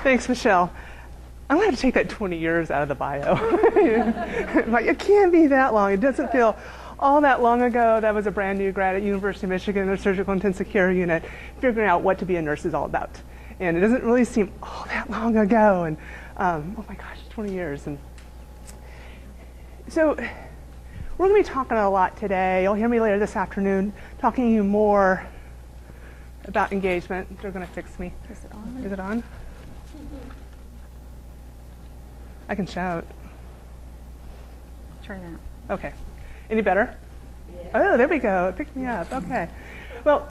Thanks, Michelle. I'm going to have to take that 20 years out of the bio. Like, it can't be that long. It doesn't feel all that long ago. That was a brand new grad at University of Michigan, their surgical intensive care unit, figuring out what to be a nurse is all about. And it doesn't really seem all that long ago. And oh my gosh, 20 years. And so we're going to be talking a lot today. You'll hear me later this afternoon talking to you more about engagement. They're going to fix me. Is it on? Is it on? I can shout. Try that. Okay. Any better? Yeah. Oh, there we go. It picked me up. Okay. Well,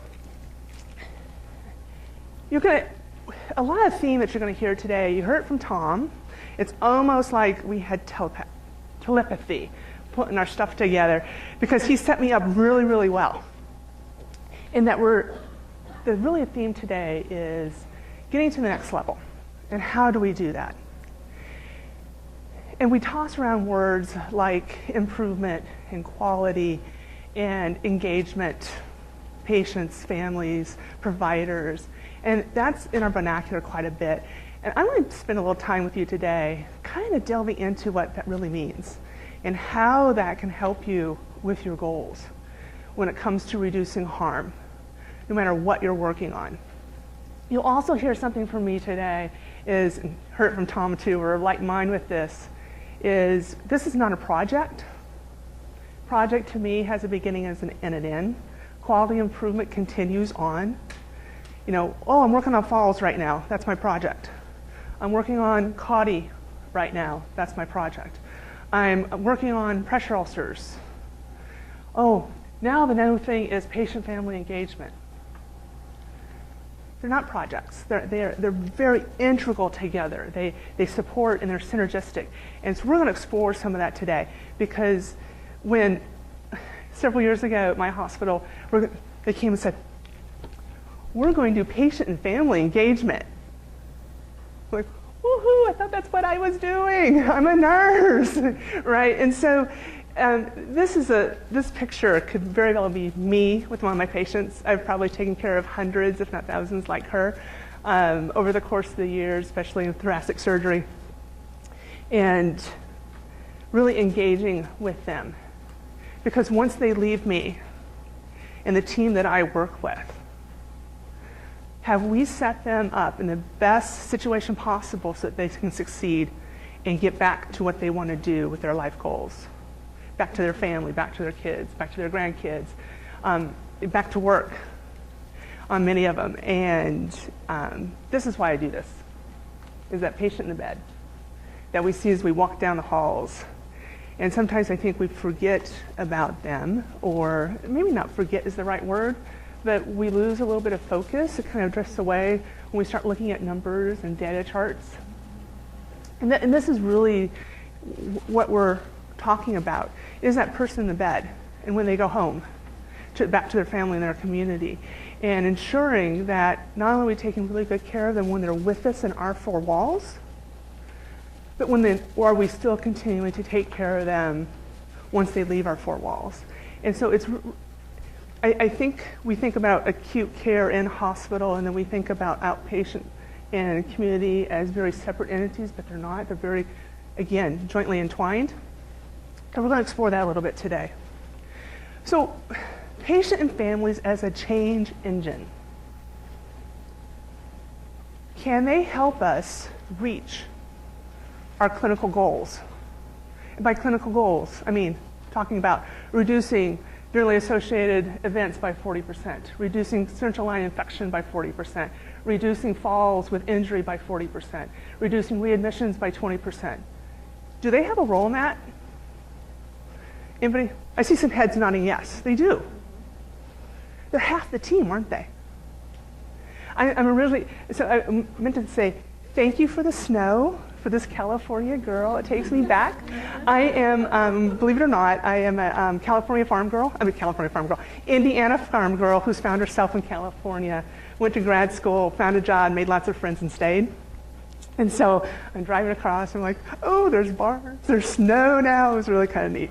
a lot of theme that you're going to hear today, you heard from Tom. It's almost like we had telepathy, putting our stuff together, because he set me up really, really well. In that the theme today is getting to the next level. And how do we do that? And we toss around words like improvement and quality and engagement, patients, families, providers, and that's in our vernacular quite a bit. And I want to spend a little time with you today kind of delving into what that really means and how that can help you with your goals when it comes to reducing harm, no matter what you're working on. You'll also hear something from me today, and heard from Tom too, we're like mine with this, is this is not a project. Project to me has a beginning and an end. Quality improvement continues on. You know, oh, I'm working on falls right now. That's my project. I'm working on CAUTI right now. That's my project. I'm working on pressure ulcers. Oh, now the new thing is patient-family engagement. They're not projects. They're very integral together. They support and they're synergistic. And so we're going to explore some of that today, because when several years ago at my hospital, they came and said, we're going to do patient and family engagement. I'm like, woohoo, I thought that's what I was doing. I'm a nurse, right? And so this picture could very well be me with one of my patients. I've probably taken care of hundreds, if not thousands, like her over the course of the years, especially in thoracic surgery, and really engaging with them. Because once they leave me and the team that I work with, have we set them up in the best situation possible so that they can succeed and get back to what they want to do with their life goals? Back to their family, back to their kids, back to their grandkids, back to work on many of them. And this is why I do this, is that patient in the bed that we see as we walk down the halls. And sometimes I think we forget about them, or maybe not forget is the right word, but we lose a little bit of focus. It kind of drifts away when we start looking at numbers and data charts. And this is really what we're talking about, is that person in the bed and when they go home, back to their family and their community, and ensuring that not only are we taking really good care of them when they're with us in our four walls, but are we still continuing to take care of them once they leave our four walls. And so I think we think about acute care in hospital, and then we think about outpatient and community as very separate entities, but they're not. They're very, again, jointly entwined. And we're going to explore that a little bit today. So, patient and families as a change engine. Can they help us reach our clinical goals? And by clinical goals, I mean talking about reducing virally associated events by 40%, reducing central line infection by 40%, reducing falls with injury by 40%, reducing readmissions by 20%. Do they have a role in that? Anybody? I see some heads nodding yes, they do. They're half the team, aren't they? I meant to say thank you for the snow, for this California girl. It takes me back. I am, believe it or not, I am a Indiana farm girl who's found herself in California, went to grad school, found a job, made lots of friends and stayed. And so I'm driving across, I'm like, oh, there's bars, there's snow now. It was really kind of neat.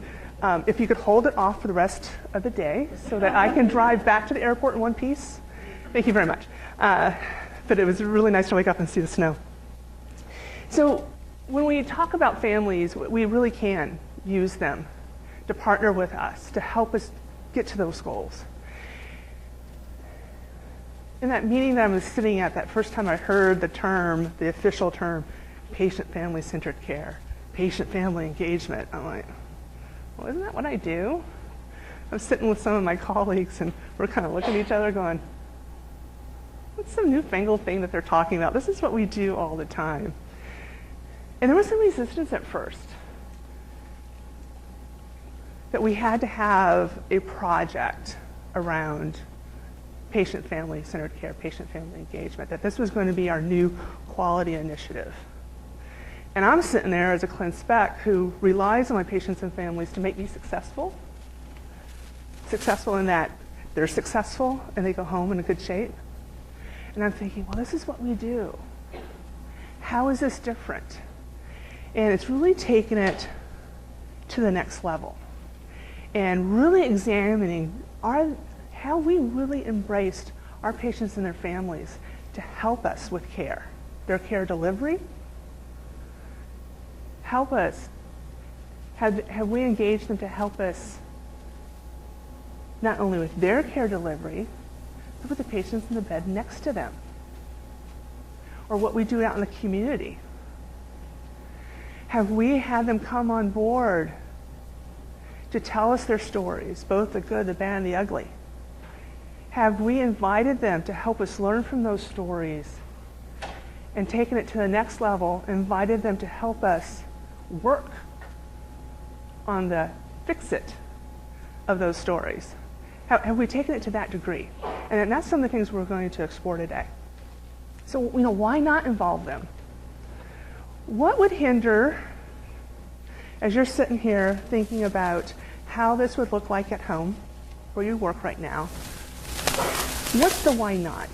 If you could hold it off for the rest of the day so that I can drive back to the airport in one piece, thank you very much. But it was really nice to wake up and see the snow. So when we talk about families, we really can use them to partner with us, to help us get to those goals. In that meeting that I was sitting at, that first time I heard the term, the official term, patient-family-centered care, patient-family engagement, I'm like, well, isn't that what I do? I'm sitting with some of my colleagues and we're kind of looking at each other going, what's some newfangled thing that they're talking about? This is what we do all the time. And there was some resistance at first that we had to have a project around patient-family-centered care, patient-family engagement, that this was going to be our new quality initiative. And I'm sitting there as a clin spec who relies on my patients and families to make me successful in that they're successful and they go home in a good shape. And I'm thinking, well, this is what we do. How is this different? And it's really taken it to the next level and really examining how we really embraced our patients and their families to help us with care, their care delivery. Help us. Have we engaged them to help us not only with their care delivery, but with the patients in the bed next to them, or what we do out in the community? Have we had them come on board to tell us their stories, both the good, the bad, and the ugly? Have we invited them to help us learn from those stories and taken it to the next level, invited them to help us work on the fix-it of those stories? Have we taken it to that degree? And that's some of the things we're going to explore today. So, why not involve them? What would hinder, as you're sitting here thinking about how this would look like at home, where you work right now, what's the why not?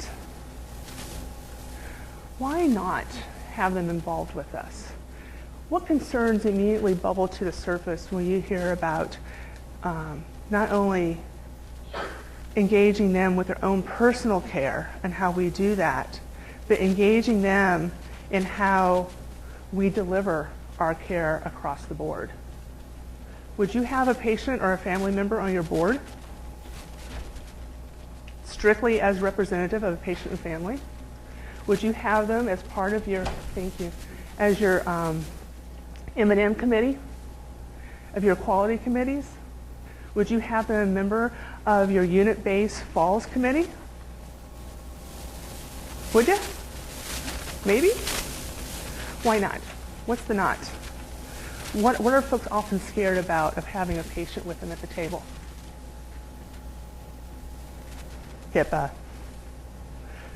Why not have them involved with us? What concerns immediately bubble to the surface when you hear about not only engaging them with their own personal care and how we do that, but engaging them in how we deliver our care across the board? Would you have a patient or a family member on your board strictly as representative of a patient and family? Would you have them as part of your, as your M&M committee, of your quality committees? Would you have them a member of your unit-based falls committee? Would you? Maybe? Why not? What's the not? What are folks often scared about of having a patient with them at the table? HIPAA,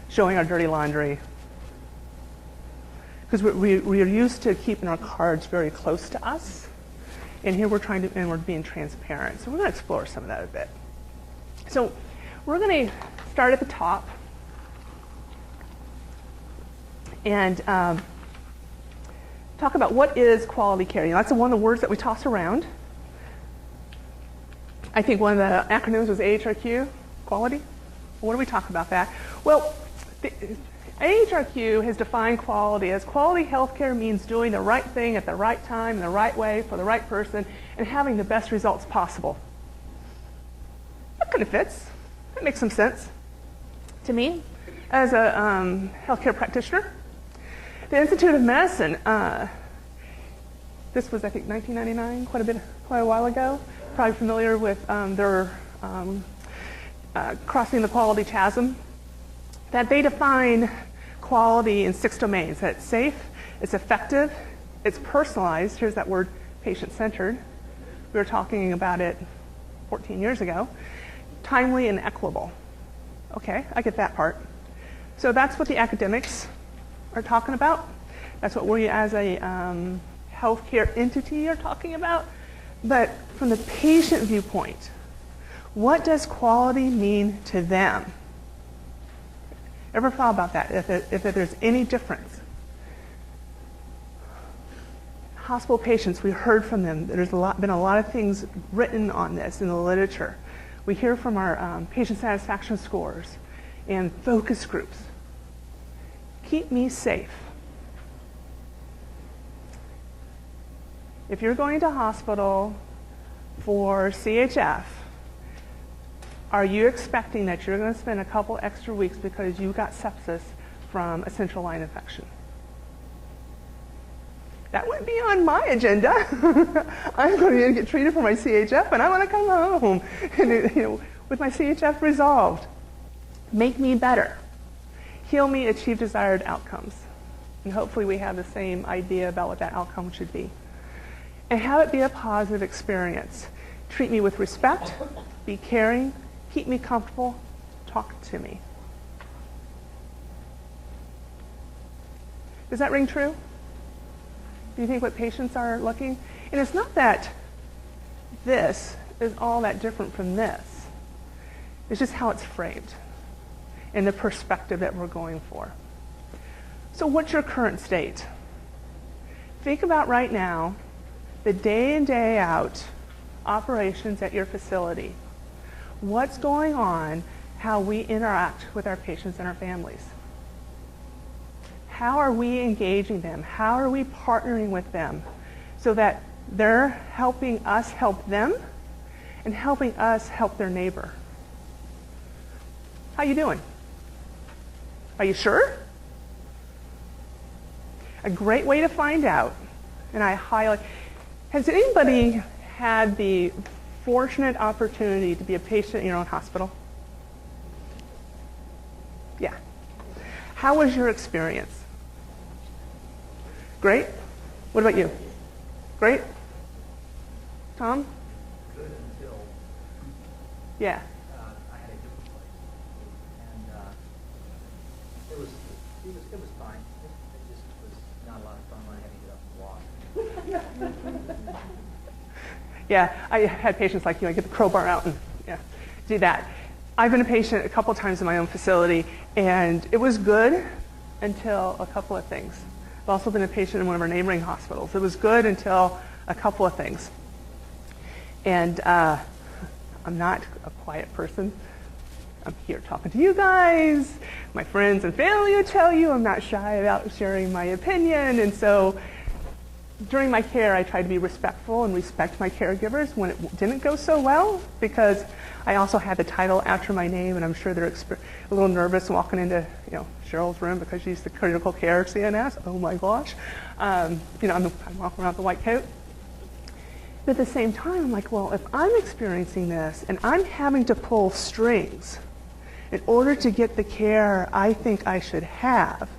showing our dirty laundry. Because we're used to keeping our cards very close to us. And here we're being transparent. So we're going to explore some of that a bit. So we're going to start at the top and talk about what is quality care. That's one of the words that we toss around. I think one of the acronyms was AHRQ, quality. What do we talk about that? Well, AHRQ has defined quality as quality healthcare means doing the right thing at the right time, in the right way, for the right person, and having the best results possible. That kind of fits. That makes some sense to me as a healthcare practitioner. The Institute of Medicine, this was, I think, 1999, quite a while ago. Probably familiar with their crossing the quality chasm. That they define quality in 6 domains. That it's safe, it's effective, it's personalized. Here's that word, patient-centered. We were talking about it 14 years ago. Timely and equitable. Okay, I get that part. So that's what the academics are talking about. That's what we as a healthcare entity are talking about. But from the patient viewpoint, what does quality mean to them? Ever thought about that, if there's any difference? Hospital patients, we heard from them. There's been a lot of things written on this in the literature. We hear from our patient satisfaction scores and focus groups. Keep me safe. If you're going to hospital for CHF, are you expecting that you're going to spend a couple extra weeks because you got sepsis from a central line infection? That wouldn't be on my agenda. I'm going to get treated for my CHF, and I want to come home and, with my CHF resolved. Make me better. Heal me, achieve desired outcomes. And hopefully we have the same idea about what that outcome should be. And have it be a positive experience. Treat me with respect, be caring, keep me comfortable, talk to me. Does that ring true? Do you think what patients are looking? And it's not that this is all that different from this. It's just how it's framed and the perspective that we're going for. So what's your current state? Think about right now the day in, day out operations at your facility. What's going on, how we interact with our patients and our families. How are we engaging them? How are we partnering with them so that they're helping us help them and helping us help their neighbor? How you doing? Are you sure? A great way to find out, and I highlight, has anybody had the fortunate opportunity to be a patient in your own hospital? Yeah. How was your experience? Great? What about you? Great? Tom? Good until Yeah. I had a different place, and it was fine. It just was not a lot of fun when I had to get up and walk. Yeah, I had patients like you. I get the crowbar out and do that. I've been a patient a couple times in my own facility, and it was good until a couple of things. I've also been a patient in one of our neighboring hospitals. It was good until a couple of things. And I'm not a quiet person. I'm here talking to you guys. My friends and family will tell you I'm not shy about sharing my opinion. And so during my care, I tried to be respectful and respect my caregivers when it didn't go so well, because I also had the title after my name, and I'm sure they're a little nervous walking into Cheryl's room because she's the critical care CNS. Oh my gosh. I'm walking around with the white coat. But at the same time, I'm like, well, if I'm experiencing this and I'm having to pull strings in order to get the care I think I should have,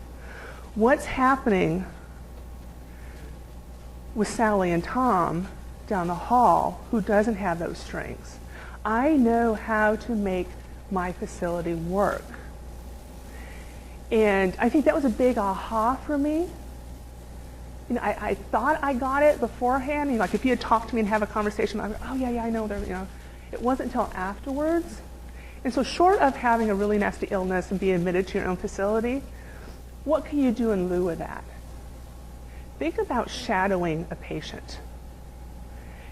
what's happening with Sally and Tom down the hall who doesn't have those strings? I know how to make my facility work. And I think that was a big aha for me. I thought I got it beforehand. Like if you had talked to me and have a conversation, I'd be, oh yeah, I know. It wasn't until afterwards. And so short of having a really nasty illness and being admitted to your own facility, what can you do in lieu of that? Think about shadowing a patient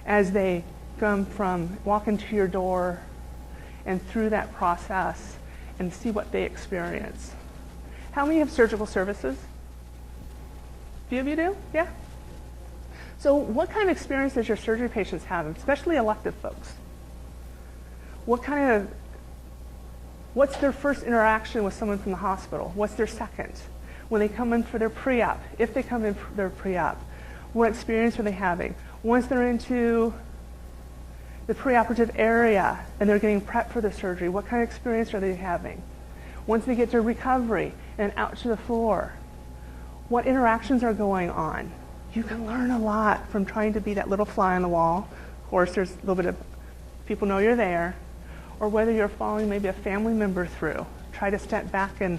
as they come from walk into your door and through that process and see what they experience. How many have surgical services? A few of you do? Yeah? So what kind of experience does your surgery patients have, especially elective folks? What's their first interaction with someone from the hospital? What's their second? When they come in for their pre-op, if they come in for their pre-op, what experience are they having? Once they're into the preoperative area and they're getting prepped for the surgery, what kind of experience are they having? Once they get to recovery and out to the floor, what interactions are going on? You can learn a lot from trying to be that little fly on the wall. Of course, there's a little bit of people know you're there, or whether you're following maybe a family member through. Try to step back and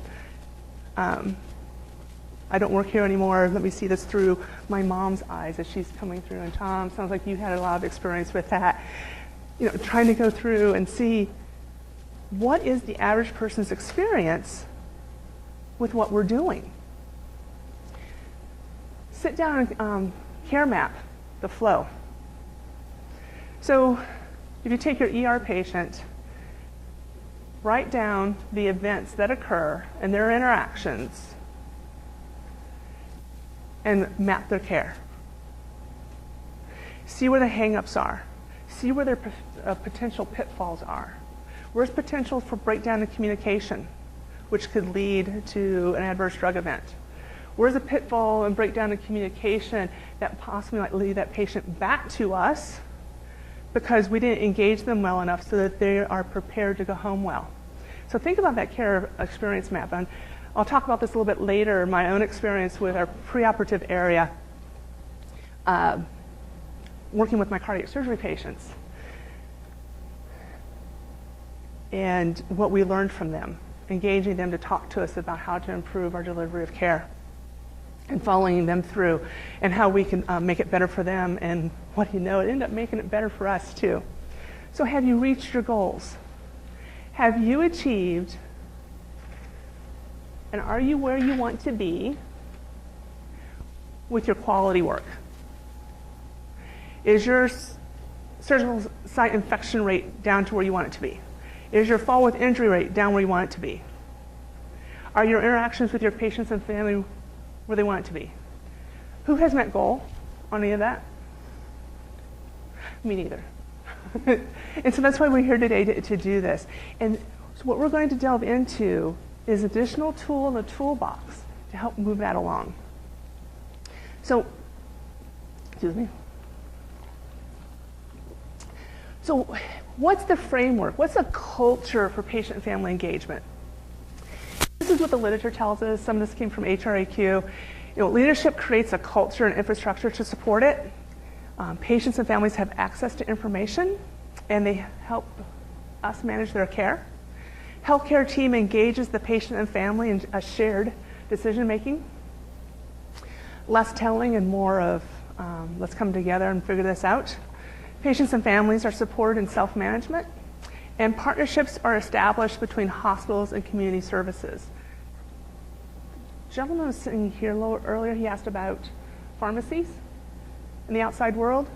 I don't work here anymore. Let me see this through my mom's eyes as she's coming through. And Tom, sounds like you had a lot of experience with that. Trying to go through and see what is the average person's experience with what we're doing. Sit down and care map the flow. So if you take your ER patient, write down the events that occur and their interactions and map their care. See where the hang-ups are. See where their potential pitfalls are. Where's potential for breakdown in communication, which could lead to an adverse drug event? Where's a pitfall and breakdown in communication that possibly might lead that patient back to us because we didn't engage them well enough so that they are prepared to go home well? So think about that care experience map. And I'll talk about this a little bit later, my own experience with our preoperative area, working with my cardiac surgery patients, and what we learned from them, engaging them to talk to us about how to improve our delivery of care, and following them through, and how we can make it better for them, and what do you know, it ended up making it better for us too. So have you reached your goals? Have you achieved, and are you where you want to be with your quality work? Is your surgical site infection rate down to where you want it to be? Is your fall with injury rate down where you want it to be? Are your interactions with your patients and family where they want it to be? Who has met goal on any of that? Me neither. And so that's why we're here today to do this. And so what we're going to delve into is additional tool in the toolbox to help move that along. So, excuse me. So what's the framework? What's the culture for patient and family engagement? This is what the literature tells us. Some of this came from HRAQ. Leadership creates a culture and infrastructure to support it. Patients and families have access to information, and they help us manage their care. Healthcare team engages the patient and family in a shared decision making. Less telling and more of let's come together and figure this out. Patients and families are supported in self-management, and partnerships are established between hospitals and community services. The gentleman was sitting here a little earlier, he asked about pharmacies in the outside world.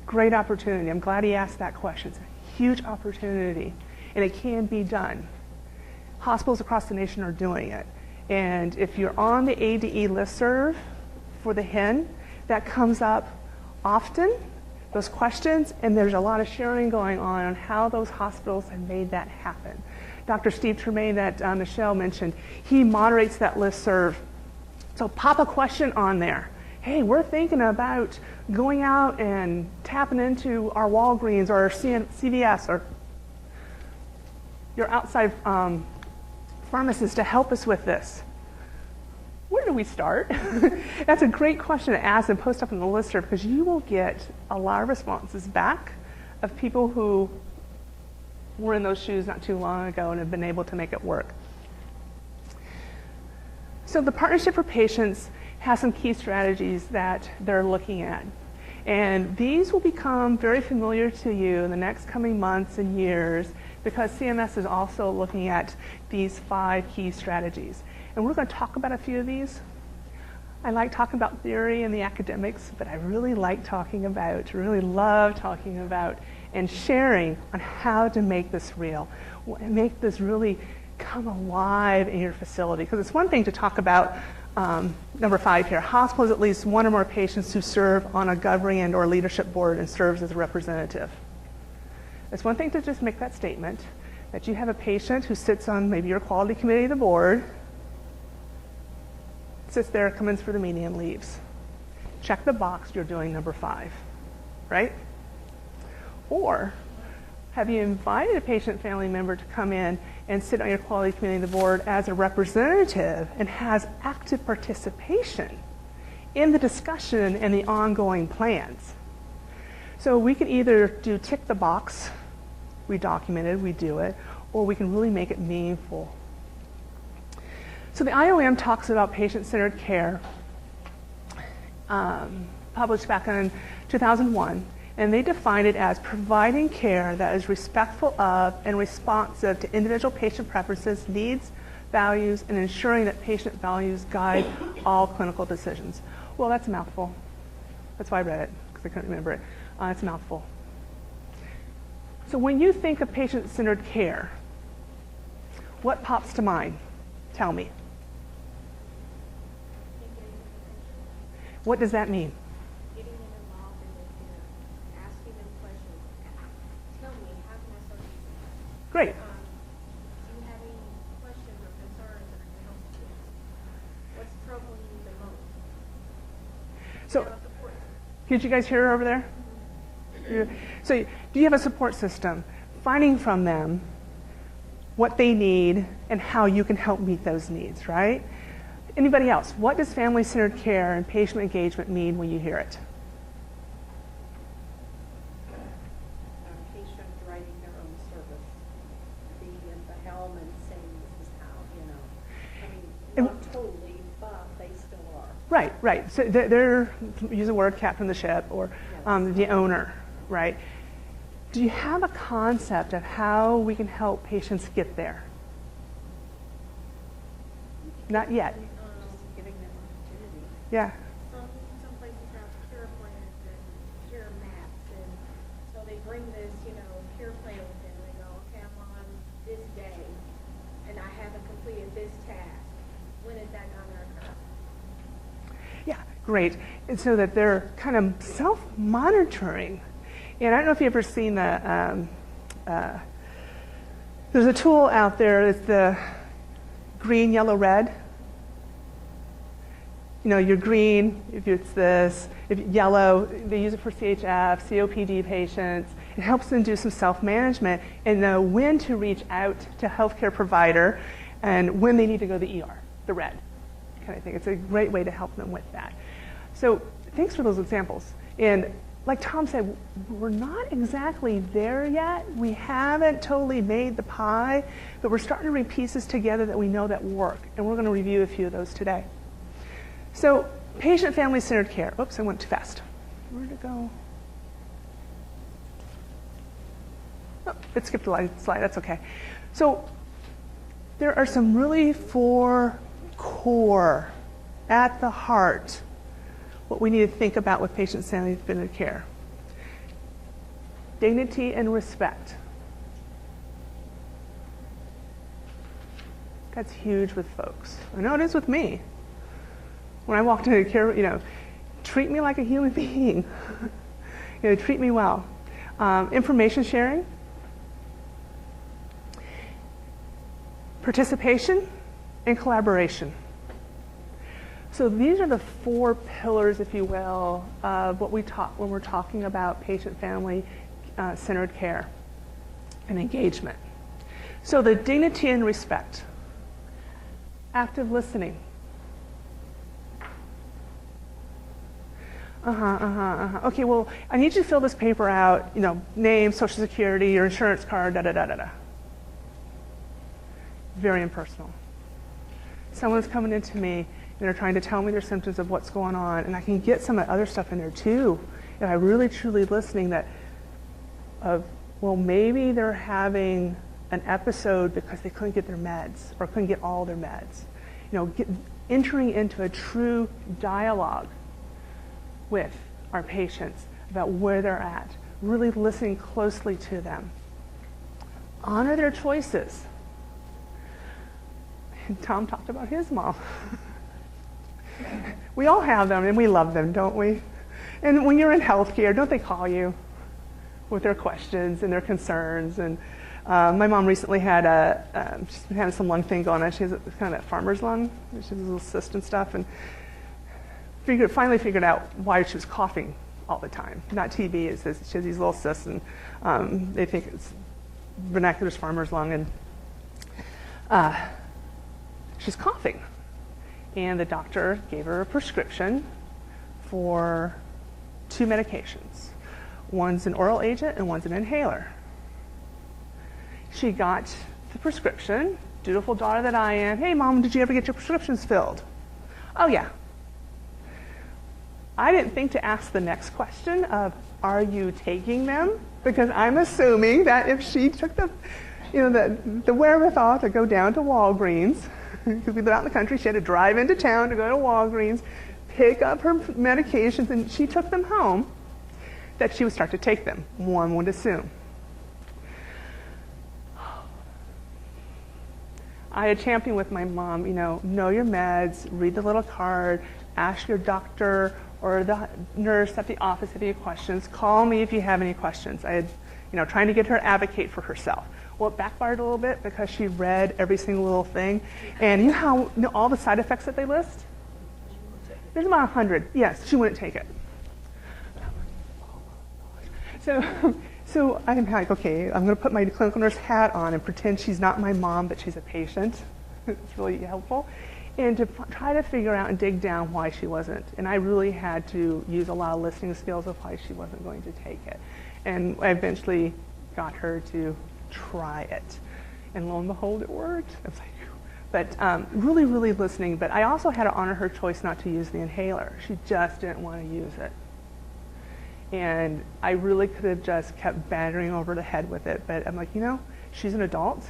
Great opportunity. I'm glad he asked that question. It's a huge opportunity, and it can be done. Hospitals across the nation are doing it. And if you're on the ADE listserv for the HIN, that comes up often, those questions, and there's a lot of sharing going on how those hospitals have made that happen. Dr. Steve Tremaine that Michelle mentioned, he moderates that listserv. So pop a question on there. Hey, we're thinking about going out and tapping into our Walgreens or our CVS or your outside pharmacist to help us with this. Where do we start? That's a great question to ask and post up on the listserv, because you will get a lot of responses back of people who were in those shoes not too long ago and have been able to make it work. So the Partnership for Patients has some key strategies that they're looking at. And these will become very familiar to you in the next coming months and years, because CMS is also looking at these 5 key strategies. And we're going to talk about a few of these. I like talking about theory and the academics, but I really love talking about and sharing on how to make this real, make this really come alive in your facility. Because it's one thing to talk about number 5 here. Hospitals at least one or more patients who serve on a governing and or leadership board and serves as a representative. It's one thing to just make that statement, that you have a patient who sits on maybe your quality committee of the board, sits there, comes in for the meeting, and leaves. Check the box, you're doing number 5, right? Or have you invited a patient family member to come in and sit on your quality committee of the board as a representative and has active participation in the discussion and the ongoing plans? So we can either do tick the box, we documented, we do it, or we can really make it meaningful. So the IOM talks about patient-centered care, published back in 2001, and they define it as providing care that is respectful of and responsive to individual patient preferences, needs, values, and ensuring that patient values guide all clinical decisions. Well, that's a mouthful. That's why I read it, because I couldn't remember it. It's a mouthful. So when you think of patient-centered care, what pops to mind? Tell me. What does that mean? Giving them Great. Do you have any questions or concerns that I can help you with? What's troubling you the most? So, Do you have a support system? did you guys hear her over there? So, do you have a support system? Finding from them what they need and how you can help meet those needs, right? Anybody else? What does family-centered care and patient engagement mean when you hear it? Patient writing their own service, being at the helm and saying this is how, I mean, not totally, but they still are. Right, right. So they're use the word captain of the ship or the owner, right? Do you have a concept of how we can help patients get there? Not yet. Just giving them opportunity. Yeah. Some places have care plans and care maps, and so they bring this, care plan with them. They go, okay, I'm on this day, and I haven't completed this task. When is that going to occur? Yeah, great. And so that they're kind of self-monitoring. And I don't know if you've ever seen there's a tool out there, it's the green, yellow, red. You're green if it's this, if yellow, they use it for CHF, COPD patients. It helps them do some self-management and know when to reach out to a healthcare provider and when they need to go to the ER, the red kind of thing. It's a great way to help them with that. So thanks for those examples. And like Tom said, we're not exactly there yet. We haven't totally made the pie, but we're starting to bring pieces together that we know that work. And we're going to review a few of those today. So patient family-centered care. Oops, I went too fast. Where'd it go? Oh, it skipped a slide. That's okay. So there are some really 4 core at the heart what we need to think about with patient family-centered care. Dignity and respect. That's huge with folks. I know it is with me. When I walked into care, treat me like a human being. Treat me well. Information sharing. Participation and collaboration. So these are the 4 pillars, if you will, of what we talk when we're talking about patient family centered care and engagement. So the dignity and respect. Active listening. Okay, well, I need you to fill this paper out, name, social security, your insurance card, da-da-da-da-da. Very impersonal. Someone's coming into me and they're trying to tell me their symptoms of what's going on, and I can get some of the other stuff in there too. If I'm really truly listening maybe they're having an episode because they couldn't get their meds or couldn't get all their meds. Entering into a true dialogue with our patients about where they're at, really listening closely to them. Honor their choices. And Tom talked about his mom. We all have them and we love them, don't we? And when you're in healthcare, don't they call you with their questions and their concerns? And my mom recently had she's been having some lung thing going on. She has kind of that farmer's lung. She has a little cyst and stuff, and finally figured out why she was coughing all the time. Not TB, she has these little cysts, and they think it's vernacular farmer's lung, and she's coughing. And the doctor gave her a prescription for 2 medications. One's an oral agent and one's an inhaler. She got the prescription, dutiful daughter that I am. Hey, Mom, did you ever get your prescriptions filled? Oh, yeah. I didn't think to ask the next question of, are you taking them? Because I'm assuming that if she took the wherewithal to go down to Walgreens, because we live out in the country, she had to drive into town to go to Walgreens, pick up her medications, and she took them home, that she would start to take them, one would assume. I had championed with my mom, know your meds, read the little card, ask your doctor or the nurse at the office if you have any questions. Call me if you have any questions. I had, trying to get her to advocate for herself. Well, it backfired a little bit because she read every single little thing. And you know how all the side effects that they list? There's about 100. Yes, she wouldn't take it. So I'm like, okay, I'm going to put my clinical nurse hat on and pretend she's not my mom, but she's a patient. It's really helpful. And to try to figure out and dig down why she wasn't. And I really had to use a lot of listening skills of why she wasn't going to take it. And I eventually got her to try it. And lo and behold, it worked. I was like, but really, really listening. But I also had to honor her choice not to use the inhaler. She just didn't want to use it. And I really could have just kept battering over the head with it. But I'm like, she's an adult.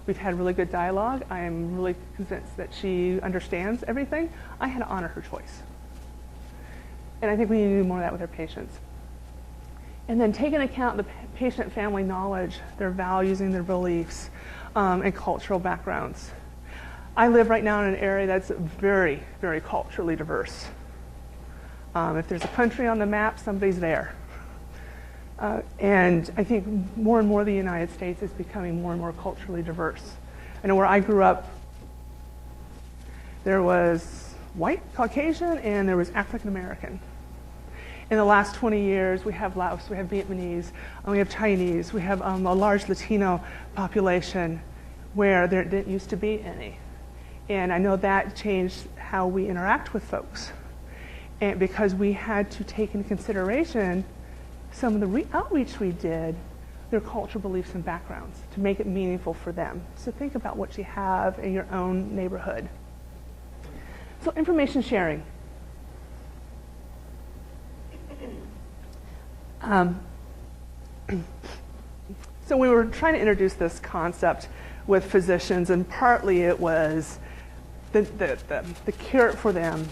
We've had really good dialogue. I am really convinced that she understands everything. I had to honor her choice. And I think we need to do more of that with our patients. And then take into account the patient family knowledge, their values and their beliefs, and cultural backgrounds. I live right now in an area that's very, very culturally diverse. If there's a country on the map, somebody's there. And I think more and more the United States is becoming more and more culturally diverse. I know where I grew up, there was white, Caucasian, and there was African American. In the last 20 years, we have Laos, we have Vietnamese, we have Chinese, we have a large Latino population where there didn't used to be any. And I know that changed how we interact with folks. And because we had to take into consideration some of the outreach we did, their cultural beliefs and backgrounds, to make it meaningful for them. So think about what you have in your own neighborhood. So information sharing. So we were trying to introduce this concept with physicians, and partly it was the cure for them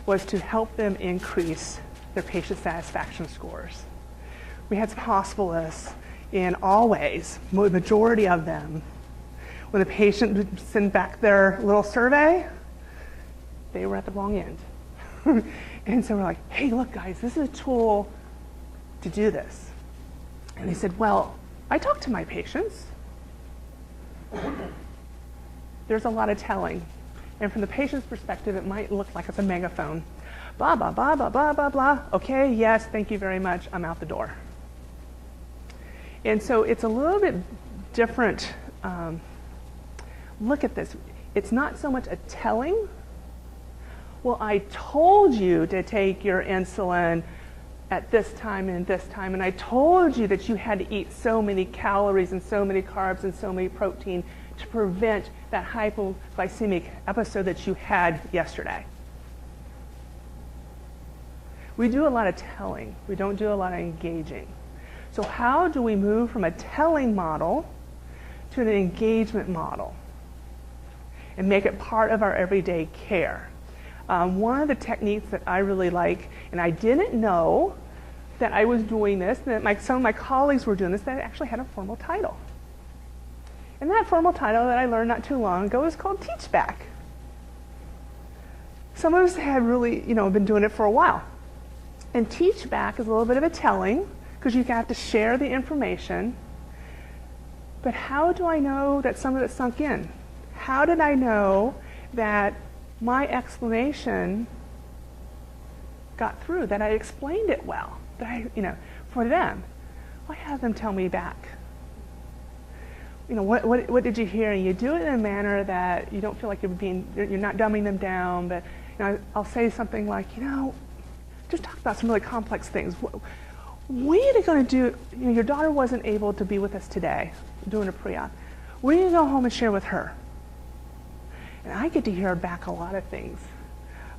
was to help them increase their patient satisfaction scores. We had some hospitalists, and always, the majority of them, when the patient would send back their little survey, they were at the wrong end. And so we're like, hey, look, guys, this is a tool to do this. And they said, well, I talk to my patients. There's a lot of telling. And from the patient's perspective, it might look like it's a megaphone. Blah, blah, blah, blah, blah, blah, blah. Okay, yes, thank you very much. I'm out the door. And so it's a little bit different. Look at this. It's not so much a telling. Well, I told you to take your insulin at this time and this time, and I told you that you had to eat so many calories and so many carbs and so many protein to prevent that hypoglycemic episode that you had yesterday. We do a lot of telling. We don't do a lot of engaging. So how do we move from a telling model to an engagement model and make it part of our everyday care? One of the techniques that I really like, and I didn't know that I was doing this, that some of my colleagues were doing this, that actually had a formal title. And that formal title that I learned not too long ago is called Teach Back. Some of us have really, been doing it for a while. And Teach Back is a little bit of a telling, because you have to share the information. But how do I know that some of it sunk in? How did I know that my explanation got through, that I explained it well, that for them? I have them tell me back. What did you hear? And you do it in a manner that you don't feel like you're not dumbing them down, but I'll say something like, just talk about some really complex things. What are you going to do? Your daughter wasn't able to be with us today, doing a pre-op. What are you going to go home and share with her? And I get to hear back a lot of things.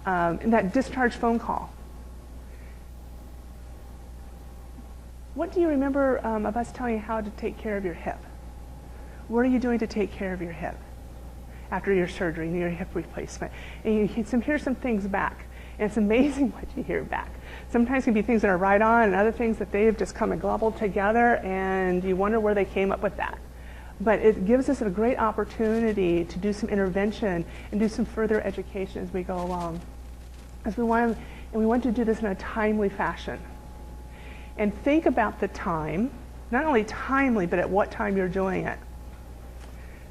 In that discharge phone call. What do you remember of us telling you how to take care of your hip? What are you doing to take care of your hip after your surgery and your hip replacement? And you hear some things back. And it's amazing what you hear back. Sometimes it can be things that are right on, and other things that they've just come and globbled together, and you wonder where they came up with that. But it gives us a great opportunity to do some intervention and do some further education as we go along. We want to do this in a timely fashion. And think about the time Not only timely, but at what time you're doing it.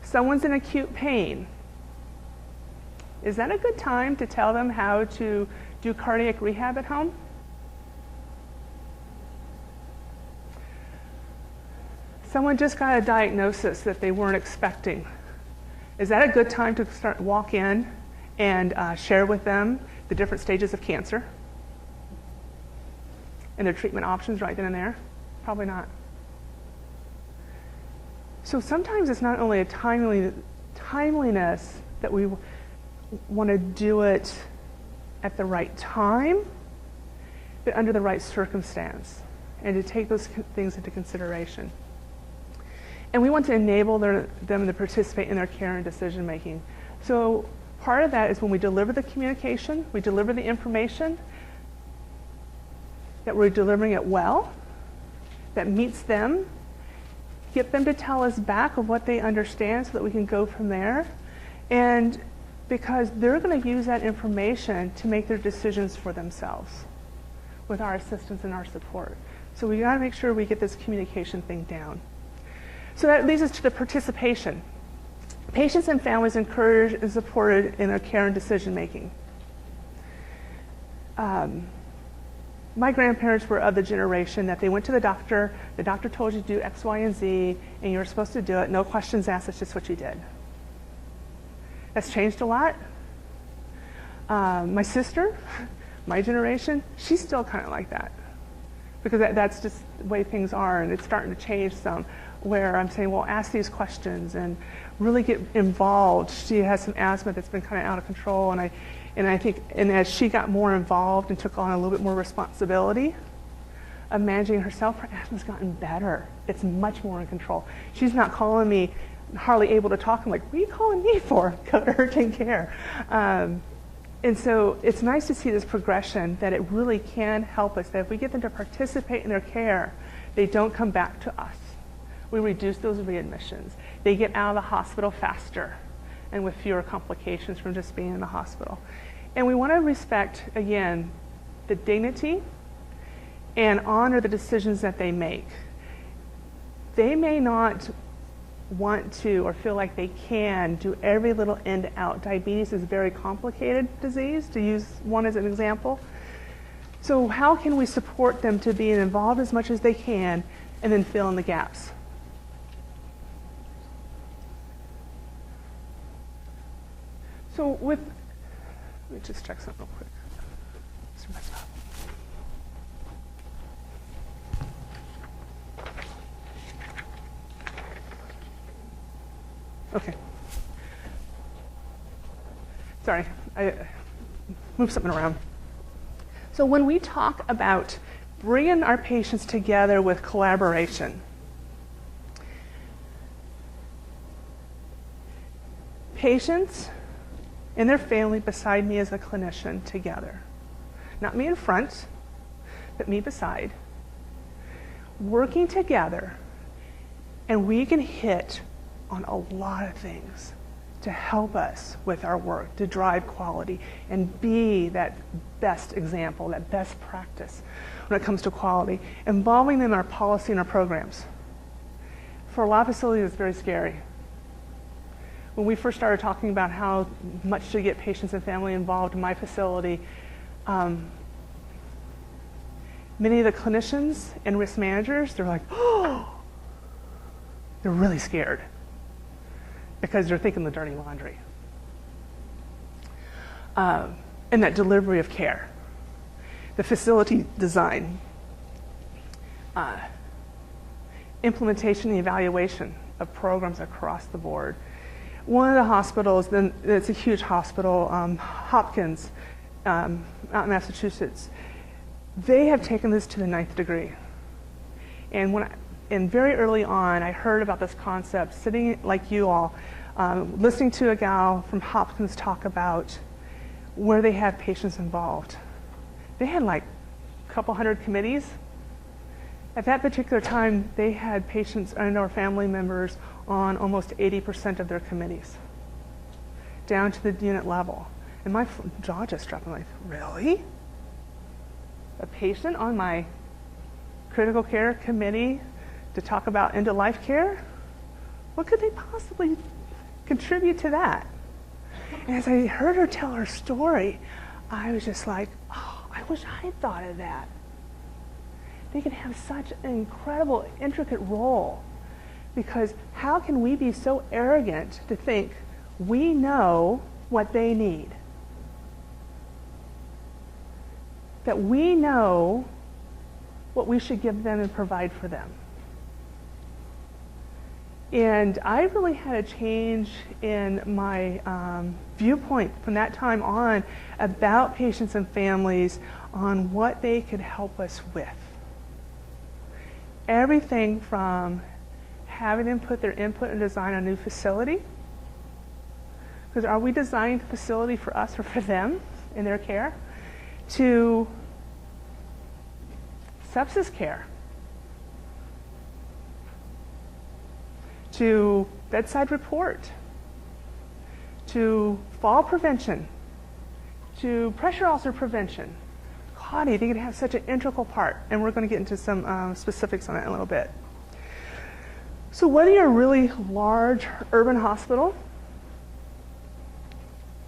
Someone's in acute pain. Is that a good time to tell them how to do cardiac rehab at home? Someone just got a diagnosis that they weren't expecting. Is that a good time to walk in and share with them the different stages of cancer and their treatment options right then and there? Probably not. So sometimes it's not only a timeliness that we want to do it at the right time, but under the right circumstance, and to take those things into consideration. And we want to enable them to participate in their care and decision making. So part of that is when we deliver the communication, we deliver the information, that we're delivering it well, that meets them, get them to tell us back of what they understand so that we can go from there. And because they're going to use that information to make their decisions for themselves with our assistance and our support. So we got to make sure we get this communication thing down. So that leads us to the participation. Patients and families encouraged and supported in their care and decision making. My grandparents were of the generation that they went to the doctor told you to do X, Y, and Z, and you were supposed to do it, no questions asked, it's just what you did. That's changed a lot. My sister, my generation, she's still kind of like that. Because that's just the way things are, and it's starting to change some, where I'm saying, well, ask these questions and really get involved. She has some asthma that's been kind of out of control, and I think as she got more involved and took on a little bit more responsibility of managing herself, her asthma's gotten better. It's much more in control. She's not calling me, hardly able to talk. I'm like, what are you calling me for? Go to urgent care. And so it's nice to see this progression, that it really can help us, that if we get them to participate in their care, they don't come back to us. We reduce those readmissions. They get out of the hospital faster and with fewer complications from just being in the hospital. And we want to respect, again, the dignity and honor the decisions that they make. They may not want to or feel like they can do every little in and out. Diabetes is a very complicated disease, to use one as an example. So how can we support them to be involved as much as they can and then fill in the gaps? So let me just check something real quick. Let's mess up. Okay. Sorry, I moved something around. So when we talk about bringing our patients together with collaboration, patients and their family beside me as a clinician together, not me in front, but me beside, working together, and we can hit on a lot of things to help us with our work, to drive quality and be that best example, that best practice when it comes to quality, involving them in our policy and our programs. For a lot of facilities, it's very scary. When we first started talking about how much to get patients and family involved in my facility, many of the clinicians and risk managers, they're like, oh, they're really scared, because they're thinking the dirty laundry. And that delivery of care, the facility design, implementation and evaluation of programs across the board. One of the hospitals, it's a huge hospital, Hopkins, out in Massachusetts, they have taken this to the 9th degree. And very early on, I heard about this concept, sitting like you all, listening to a gal from Hopkins talk about where they have patients involved. They had like a couple hundred committees. At that particular time, they had patients and or family members on almost 80% of their committees, down to the unit level. And my jaw just dropped. I'm like, really? A patient on my critical care committee to talk about end-of-life care? What could they possibly contribute to that? And as I heard her tell her story, I was just like, oh, I wish I had thought of that. They can have such an incredible, intricate role, because how can we be so arrogant to think we know what they need? That we know what we should give them and provide for them. And I really had a change in my viewpoint from that time on about patients and families on what they could help us with. Everything from having them put their input and design a new facility, because are we designing the facility for us or for them in their care, to sepsis care, to bedside report, to fall prevention, to pressure ulcer prevention. God, I think it has such an integral part, and we're going to get into some specifics on that in a little bit. So whether you're a really large urban hospital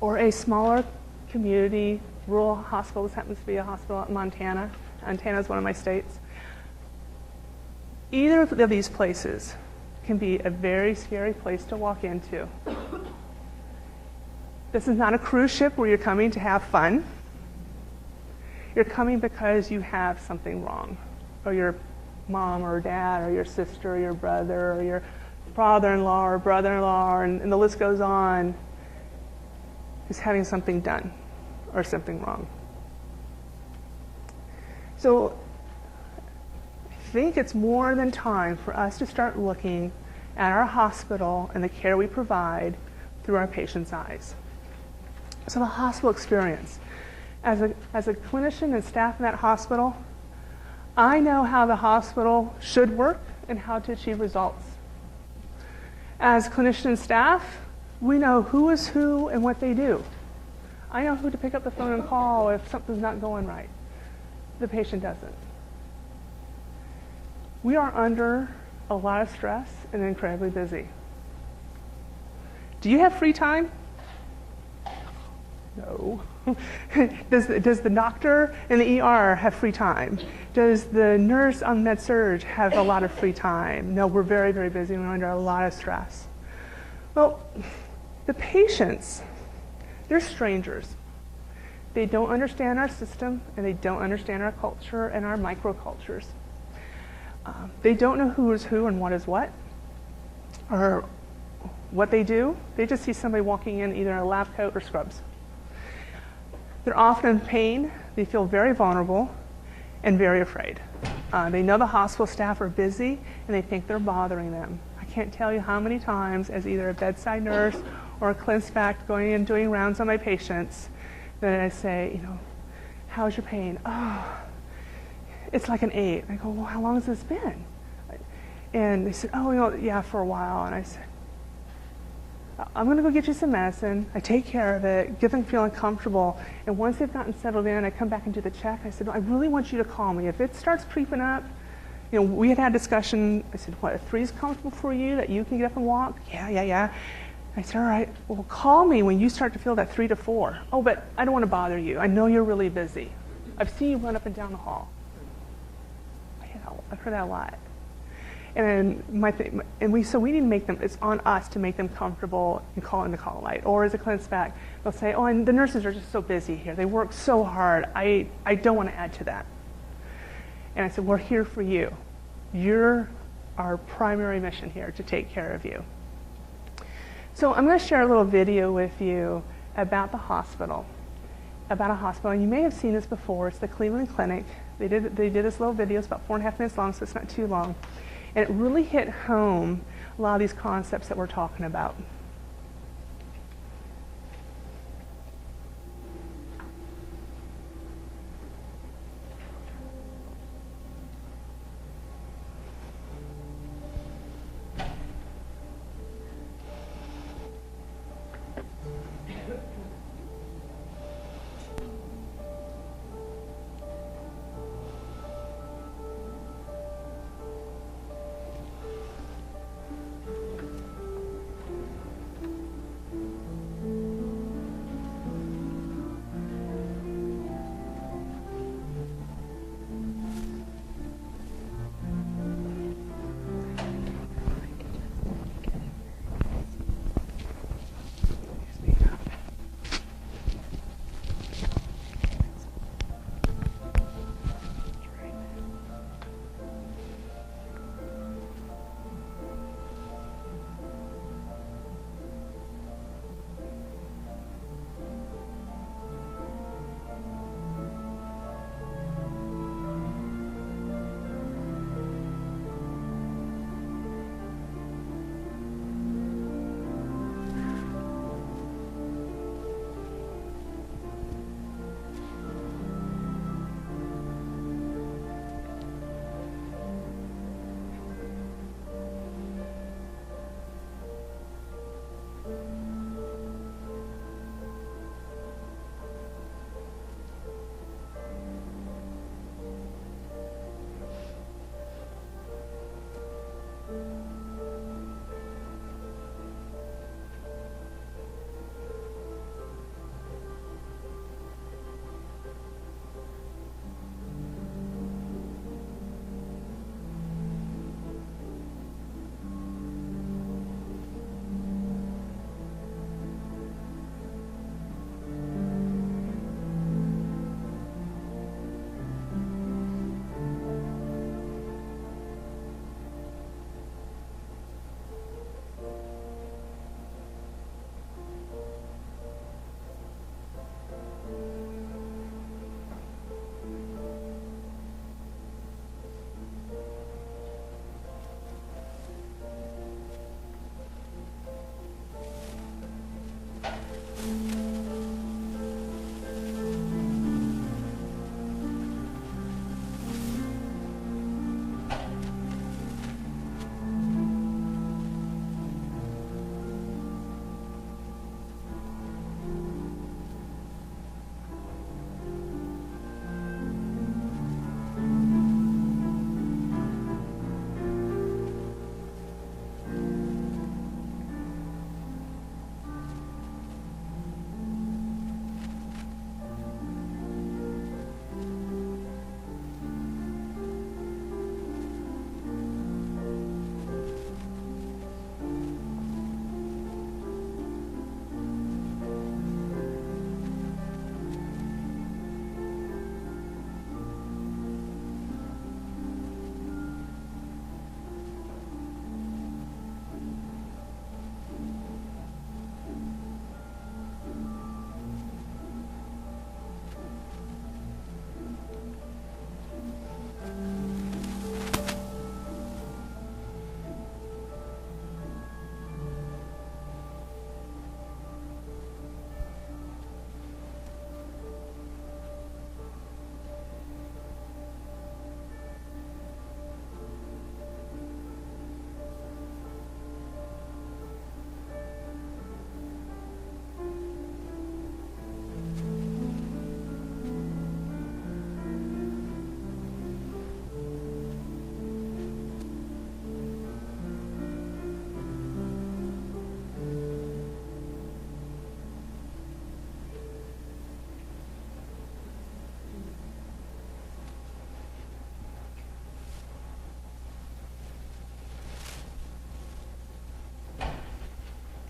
or a smaller community rural hospital, this happens to be a hospital in Montana. Montana is one of my states. Either of these places can be a very scary place to walk into. This is not a cruise ship where you're coming to have fun. You're coming because you have something wrong, or your mom or dad or your sister or your brother or your father-in-law or brother-in-law, and the list goes on, is having something done or something wrong. So I think it's more than time for us to start looking at our hospital and the care we provide through our patients' eyes. So the hospital experience. As a clinician and staff in that hospital, I know how the hospital should work and how to achieve results. As clinician and staff, we know who is who and what they do. I know who to pick up the phone and call if something's not going right. The patient doesn't. We are under a lot of stress and incredibly busy. Do you have free time? No. Does the doctor in the ER have free time? Does the nurse on med-surg have a lot of free time? No, we're very, very busy and we're under a lot of stress. Well, the patients, they're strangers. They don't understand our system and they don't understand our culture and our microcultures. They don't know who is who and what is what, or what they do. They just see somebody walking in either in a lab coat or scrubs. They're often in pain, they feel very vulnerable, and very afraid. They know the hospital staff are busy, and they think they're bothering them. I can't tell you how many times, as either a bedside nurse or a clinician going and doing rounds on my patients, that I say, you know, how's your pain? Oh, it's like an 8. I go, well, how long has this been? And they said, oh, you know, yeah, for a while. And I said, I'm going to go get you some medicine. I take care of it, get them feeling comfortable. And once they've gotten settled in, I come back and do the check. I said, no, I really want you to call me. If it starts creeping up, you know, we had discussion. I said, what, a 3 is comfortable for you, that you can get up and walk? Yeah. I said, all right, well, call me when you start to feel that 3 to 4. Oh, but I don't want to bother you. I know you're really busy. I've seen you run up and down the hall. I've heard that a lot. And so we need to make them, it's on us to make them comfortable and call in the call light. Or as a clinic's back, they'll say, oh, and the nurses are just so busy here. They work so hard. I don't want to add to that. And I said, we're here for you. You're our primary mission here, to take care of you. So I'm going to share a little video with you about the hospital. About a hospital. And you may have seen this before. It's the Cleveland Clinic. They did this little video. It's about 4.5 minutes long, so it's not too long. And it really hit home a lot of these concepts that we're talking about.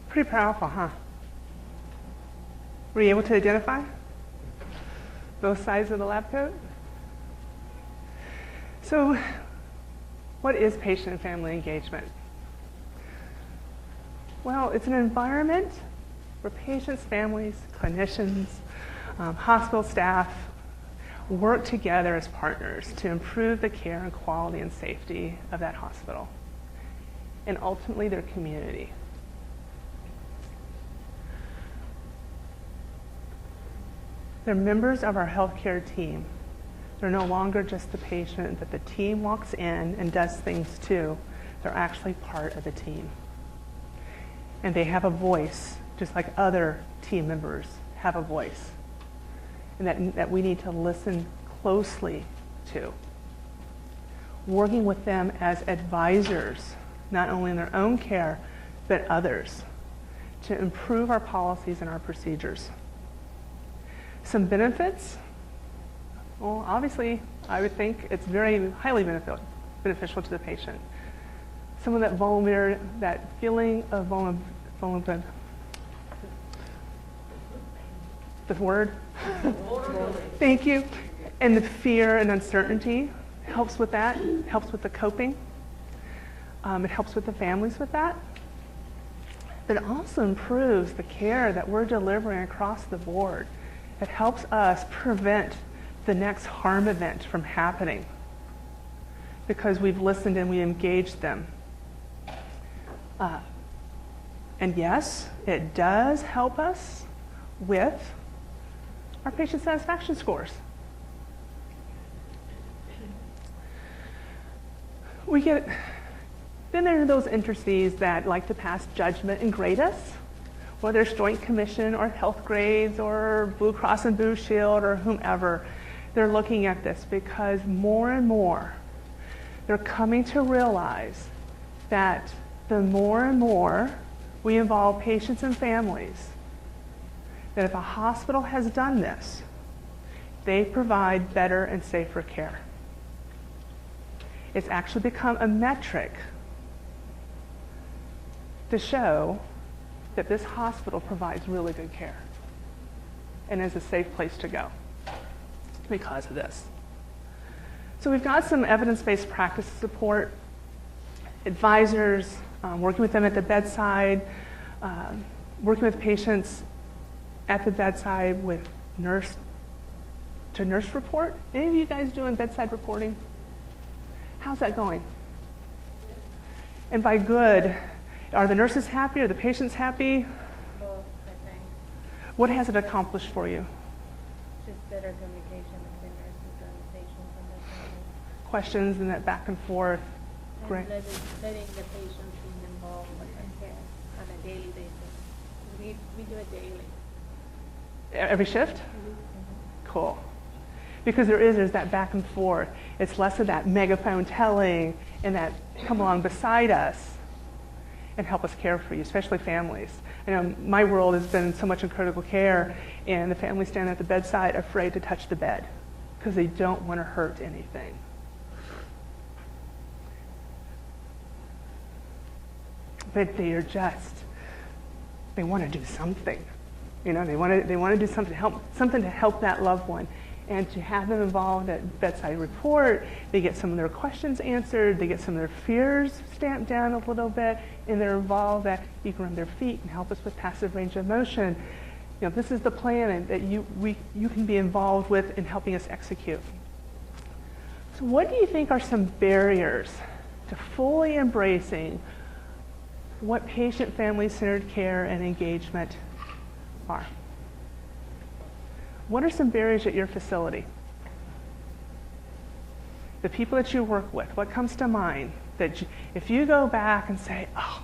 Pretty powerful, huh? Were you able to identify both sides of the lab coat? So, what is patient and family engagement? Well, it's an environment where patients, families, clinicians, hospital staff work together as partners to improve the care and quality and safety of that hospital and ultimately their community. They're members of our healthcare team. They're no longer just the patient that the team walks in and does things to. They're actually part of the team. And they have a voice, just like other team members have a voice, and that we need to listen closely to. Working with them as advisors, not only in their own care, but others, to improve our policies and our procedures. Some benefits, well, obviously, I would think it's very highly beneficial to the patient. Some of that feeling of vulnerability, the word? Thank you. And the fear and uncertainty helps with that, helps with the coping. It helps with the families with that. But it also improves the care that we're delivering across the board. It helps us prevent the next harm event from happening because we've listened and we engaged them. And yes, it does help us with our patient satisfaction scores. Then there are those entities that like to pass judgment and grade us, whether it's Joint Commission or Health Grades or Blue Cross and Blue Shield or whomever. They're looking at this because more and more they're coming to realize that the more and more we involve patients and families, that if a hospital has done this, they provide better and safer care. It's actually become a metric to show that this hospital provides really good care and is a safe place to go because of this. So we've got some evidence-based practice support, advisors, working with them at the bedside, working with patients at the bedside with nurse report. Any of you guys doing bedside reporting? How's that going? And by good, are the nurses happy? Are the patients happy? Both, I think. What has it accomplished for you? Just better communication between nurses and patients and their families. Questions and that back and forth. Great. And letting the patients be involved with their care on a daily basis. We do it daily. Every shift? Cool. Because there's that back and forth. It's less of that megaphone telling and that come along beside us and help us care for you, especially families. I know my world has been so much in critical care, and the families stand at the bedside afraid to touch the bed because they don't want to hurt anything. But they want to do something. You know, they want to do something to help that loved one. And to have them involved at bedside report, they get some of their questions answered, they get some of their fears stamped down a little bit, and they're involved that you can run their feet and help us with passive range of motion. You know, this is the plan that you can be involved with in helping us execute. So what do you think are some barriers to fully embracing what patient family-centered care and engagement are? What are some barriers at your facility? The people that you work with, what comes to mind? That if you go back and say, oh,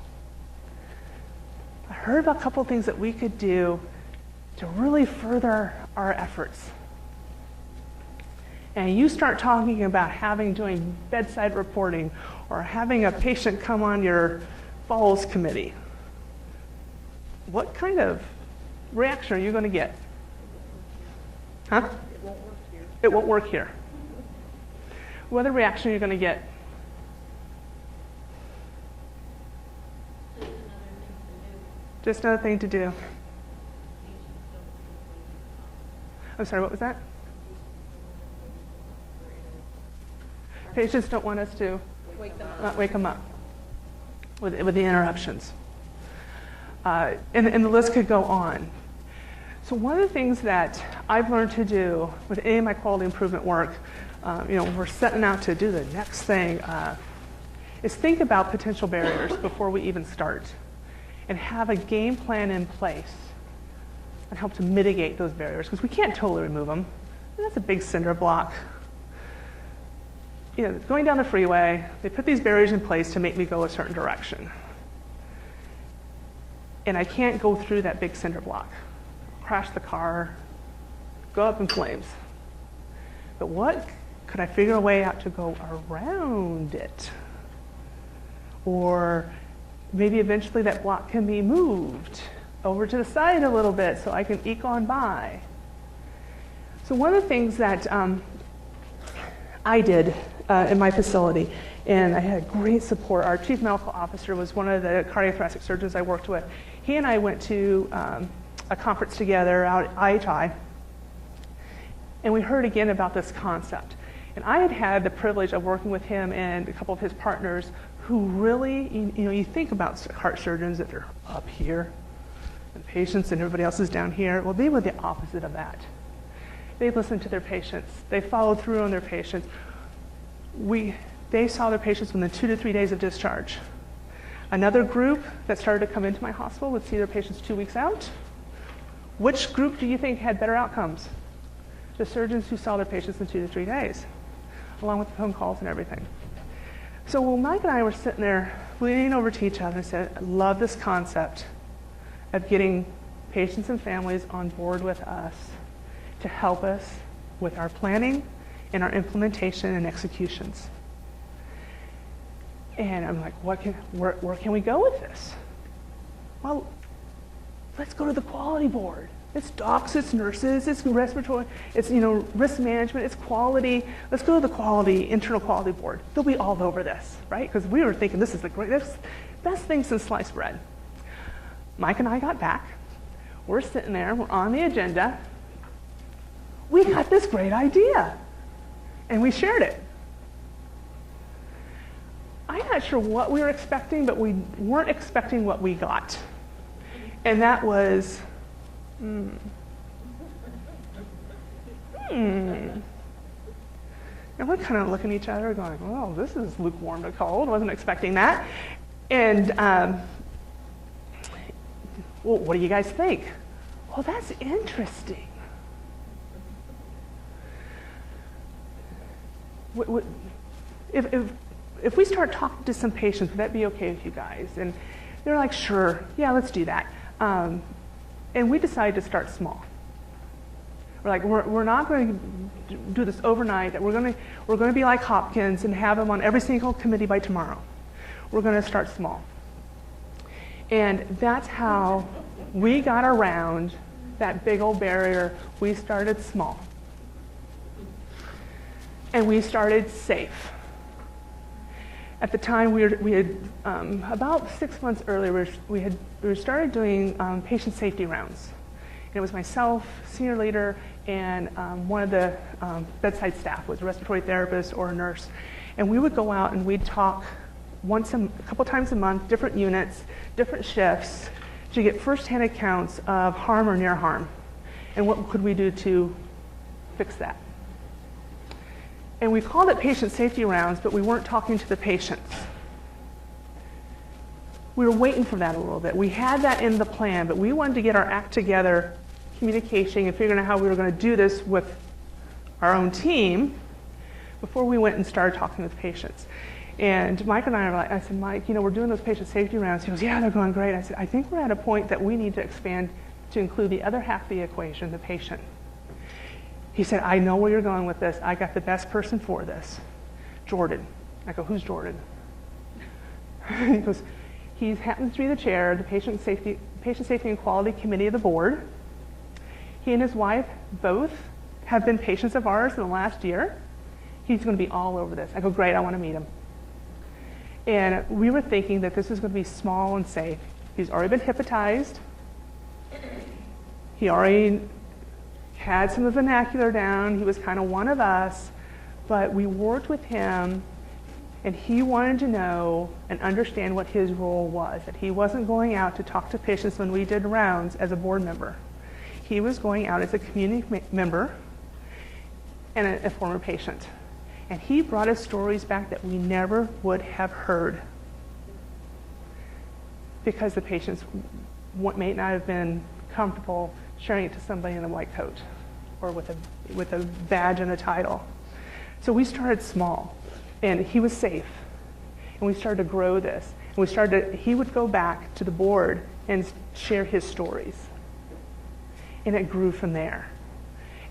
I heard about a couple of things that we could do to really further our efforts. And you start talking about doing bedside reporting or having a patient come on your falls committee. What kind of reaction are you going to get? Huh? It won't work here. It won't work here. What other reaction are you going to get? Just another thing to do. I'm sorry, what was that? Patients don't want us to wake them up with the interruptions. And the list could go on. So one of the things that I've learned to do with any of my quality improvement work, we're setting out to do the next thing, is think about potential barriers before we even start and have a game plan in place and help to mitigate those barriers, because we can't totally remove them. That's a big cinder block. Going down the freeway, they put these barriers in place to make me go a certain direction. And I can't go through that big cinder block, crash the car, go up in flames. But what could I figure a way out to go around it? Or maybe eventually that block can be moved over to the side a little bit so I can eke on by. So one of the things that I did in my facility, and I had great support. Our chief medical officer was one of the cardiothoracic surgeons I worked with. He and I went to a conference together out at IHI, and we heard again about this concept. And I had had the privilege of working with him and a couple of his partners who really, you think about heart surgeons that they're up here, and patients and everybody else is down here. Well, they were the opposite of that. They listened to their patients. They followed through on their patients. They saw their patients within 2 to 3 days of discharge. Another group that started to come into my hospital would see their patients 2 weeks out. Which group do you think had better outcomes? The surgeons who saw their patients in 2 to 3 days, along with the phone calls and everything. So when Mike and I were sitting there leaning over to each other and said, I love this concept of getting patients and families on board with us to help us with our planning and our implementation and executions. And I'm like, where can we go with this? Well, let's go to the quality board. It's docs, it's nurses, it's respiratory, it's risk management, it's quality. Let's go to the internal quality board. They'll be all over this, right? Because we were thinking this is the best thing since sliced bread. Mike and I got back. We're sitting there, we're on the agenda. We got this great idea. And we shared it. I'm not sure what we were expecting, but we weren't expecting what we got. And that was, And we're kind of looking at each other going, well, this is lukewarm to cold. Wasn't expecting that. And, well, what do you guys think? Well, that's interesting. If we start talking to some patients, would that be okay with you guys? And they're like, sure, yeah, let's do that. And we decided to start small. We're like, we're not going to do this overnight. That we're going to be like Hopkins and have them on every single committee by tomorrow. We're going to start small. And that's how we got around that big old barrier. We started small. And we started safe. At the time, we had about 6 months earlier, we started doing patient safety rounds. And it was myself, senior leader, and one of the bedside staff was a respiratory therapist or a nurse. And we would go out and we'd talk a couple times a month, different units, different shifts, to get firsthand accounts of harm or near harm, and what could we do to fix that. And we called it patient safety rounds, but we weren't talking to the patients. We were waiting for that a little bit. We had that in the plan, but we wanted to get our act together, communication, and figuring out how we were going to do this with our own team before we went and started talking with patients. And Mike and I were like, I said, Mike, we're doing those patient safety rounds. He goes, yeah, they're going great. I said, I think we're at a point that we need to expand to include the other half of the equation, the patient. He said, I know where you're going with this. I got the best person for this, Jordan. I go, who's Jordan? He goes, he happens to be the chair of the Patient Safety and Quality Committee of the board. He and his wife both have been patients of ours in the last year. He's going to be all over this. I go, great, I want to meet him. And we were thinking that this is going to be small and safe. He's already been hypnotized. He already had some of the vernacular down. He was kind of one of us, but we worked with him, and he wanted to know and understand what his role was, that he wasn't going out to talk to patients when we did rounds as a board member. He was going out as a community member and a former patient. And he brought us stories back that we never would have heard because the patients may not have been comfortable sharing it to somebody in a white coat or with a badge and a title. So we started small, and he was safe. And we started to grow this. And he would go back to the board and share his stories. And it grew from there.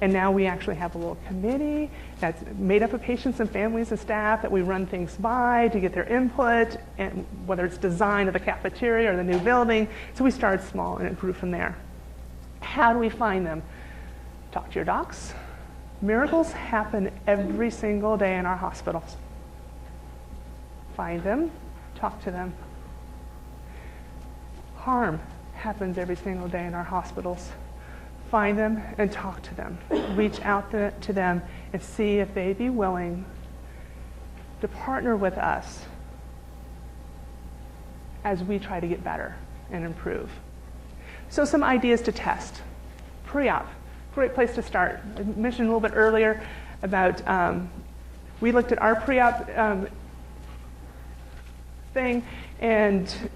And now we actually have a little committee that's made up of patients and families and staff that we run things by to get their input, and whether it's design of the cafeteria or the new building. So we started small, and it grew from there. How do we find them? Talk to your docs. Miracles happen every single day in our hospitals. Find them, talk to them. Harm happens every single day in our hospitals. Find them and talk to them. Reach out to them and see if they'd be willing to partner with us as we try to get better and improve. So some ideas to test. Pre-op, great place to start. I mentioned a little bit earlier about, we looked at our pre-op thing, and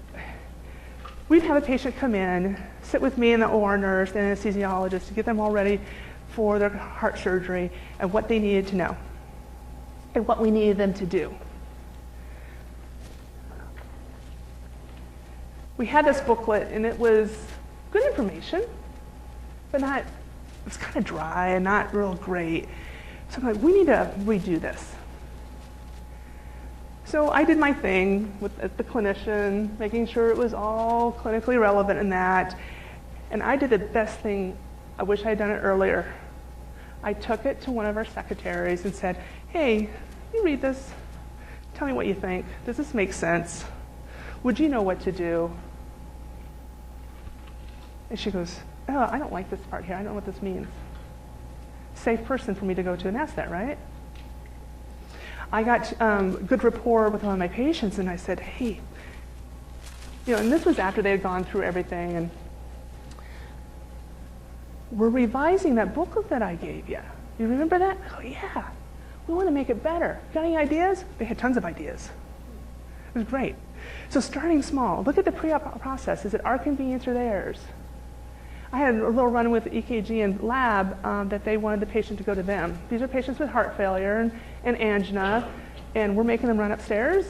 we'd have a patient come in, sit with me and the OR nurse and anesthesiologist to get them all ready for their heart surgery and what they needed to know and what we needed them to do. We had this booklet, and it was good information, but it was kind of dry and not real great. So I'm like, we need to redo this. So I did my thing with the clinician, making sure it was all clinically relevant in that. And I did the best thing. I wish I had done it earlier. I took it to one of our secretaries and said, hey, you read this. Tell me what you think. Does this make sense? Would you know what to do? And she goes, oh, I don't like this part here. I don't know what this means. Safe person for me to go to and ask that, right? I got good rapport with one of my patients, and I said, hey, and this was after they had gone through everything, and we're revising that booklet that I gave you. You remember that? Oh, yeah. We want to make it better. Got any ideas? They had tons of ideas. It was great. So starting small, look at the pre-op process. Is it our convenience or theirs? I had a little run with EKG and lab that they wanted the patient to go to them. These are patients with heart failure and angina, and we're making them run upstairs.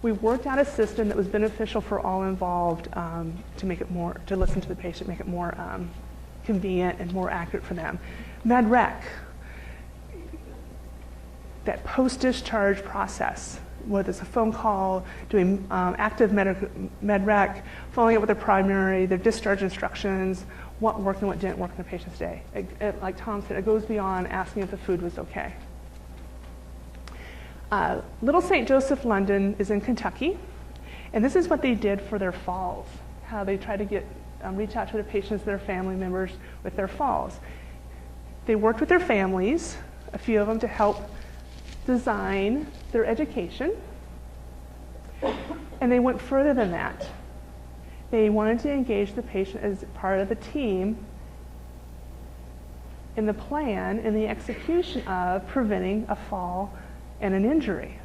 We worked out a system that was beneficial for all involved to make it more, to listen to the patient, make it more convenient and more accurate for them. MedRec, that post-discharge process, whether it's a phone call, doing active MedRec, following up with their primary, their discharge instructions, what worked and what didn't work in the patient's day. Like Tom said, it goes beyond asking if the food was okay. Little St. Joseph London is in Kentucky, and this is what they did for their falls, how they try to get reach out to the patients, their family members with their falls. They worked with their families, a few of them, to help design their education, and they went further than that. They wanted to engage the patient as part of the team in the plan and the execution of preventing a fall and an injury.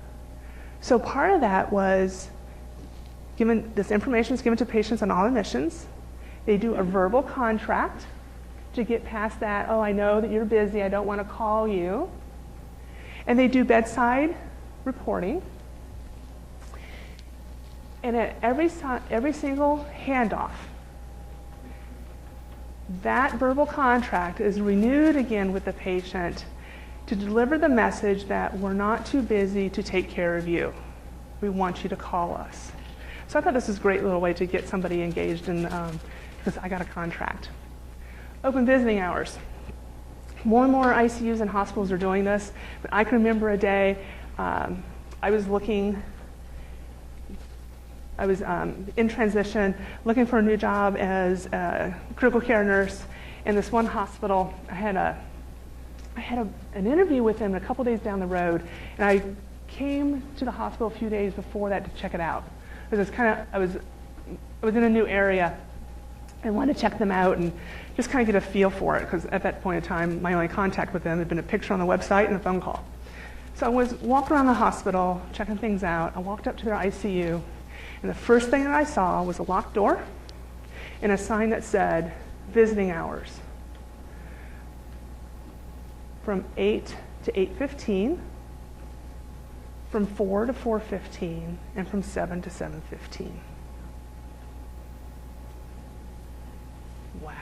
So part of that was this information is given to patients on all admissions. They do a verbal contract to get past that, oh, I know that you're busy, I don't want to call you. And they do bedside reporting. And at every single handoff, that verbal contract is renewed again with the patient to deliver the message that we're not too busy to take care of you. We want you to call us. So I thought this was a great little way to get somebody engaged in, because I got a contract. Open visiting hours. More and more ICUs and hospitals are doing this, but I can remember a day I was looking I was in transition, looking for a new job as a critical care nurse in this one hospital. I had an interview with them a couple days down the road, and I came to the hospital a few days before that to check it out. Because I was in a new area and wanted to check them out and just kind of get a feel for it, because at that point in time, my only contact with them had been a picture on the website and a phone call. So I was walking around the hospital, checking things out. I walked up to their ICU, and the first thing that I saw was a locked door and a sign that said, visiting hours, from 8 to 8:15, from 4 to 4:15, and from 7 to 7:15. Wow.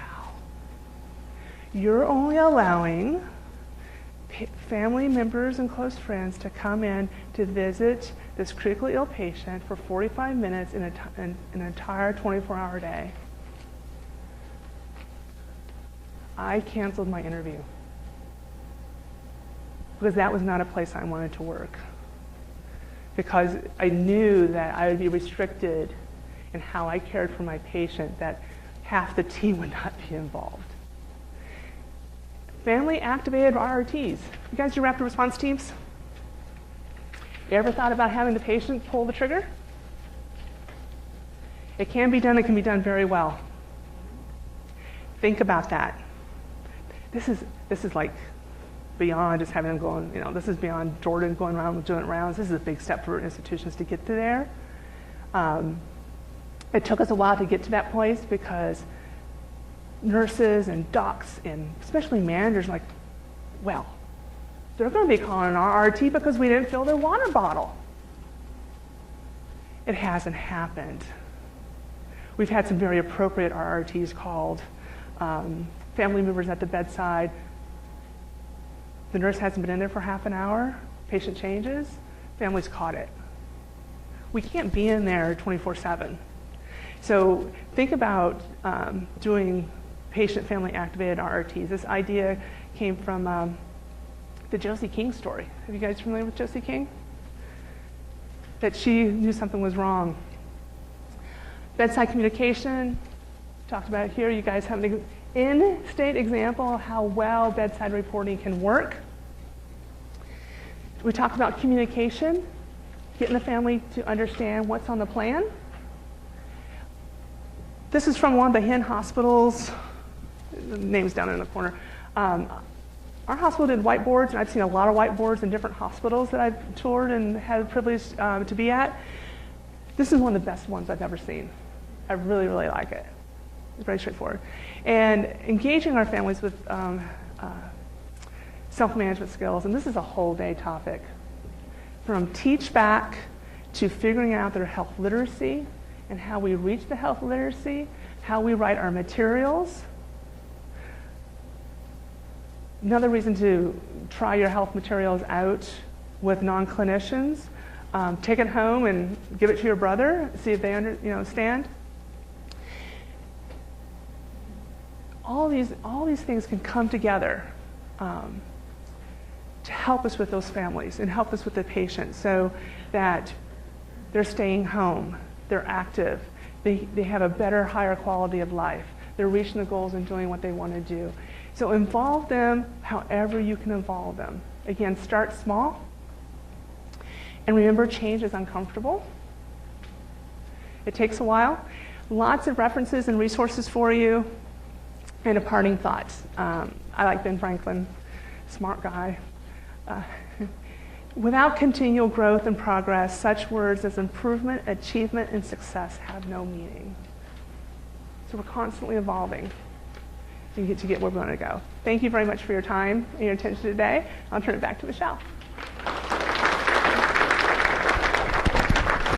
You're only allowing family members and close friends to come in to visit this critically ill patient for 45 minutes in an entire 24-hour day. I canceled my interview because that was not a place I wanted to work, because I knew that I would be restricted in how I cared for my patient, that half the team would not be involved. Family activated RRTs. You guys do rapid response teams? You ever thought about having the patient pull the trigger? It can be done. It can be done very well. Think about that. This is like beyond just having them going, this is beyond Jordan going around doing rounds. This is a big step for institutions to get to there. It took us a while to get to that place because nurses and docs and especially managers are like, well, they're going to be calling an RRT because we didn't fill their water bottle. It hasn't happened. We've had some very appropriate RRTs called. Family members at the bedside. The nurse hasn't been in there for half an hour. Patient changes. Family's caught it. We can't be in there 24/7. So think about doing patient-family activated RRTs. This idea came from the Josie King story. Are you guys familiar with Josie King? That she knew something was wrong. Bedside communication, talked about it here. You guys have an in-state example of how well bedside reporting can work. We talked about communication, getting the family to understand what's on the plan. This is from one of the Hen hospitals. The name's down in the corner. Our hospital did whiteboards, and I've seen a lot of whiteboards in different hospitals that I've toured and had the privilege to be at. This is one of the best ones I've ever seen. I really, really like it. It's very straightforward. And engaging our families with self-management skills, and this is a whole day topic. From teach back to figuring out their health literacy and how we reach the health literacy, how we write our materials. Another reason to try your health materials out with non-clinicians. Take it home and give it to your brother, see if they understand. All these things can come together to help us with those families and help us with the patients so that they're staying home, they're active, they have a better, higher quality of life, they're reaching the goals and doing what they want to do. So involve them however you can involve them. Again, start small. And remember, change is uncomfortable. It takes a while. Lots of references and resources for you. And a parting thought. I like Ben Franklin, smart guy. Without continual growth and progress, such words as improvement, achievement, and success have no meaning. So we're constantly evolving to get where we want to go. Thank you very much for your time and your attention today. I'll turn it back to Michelle.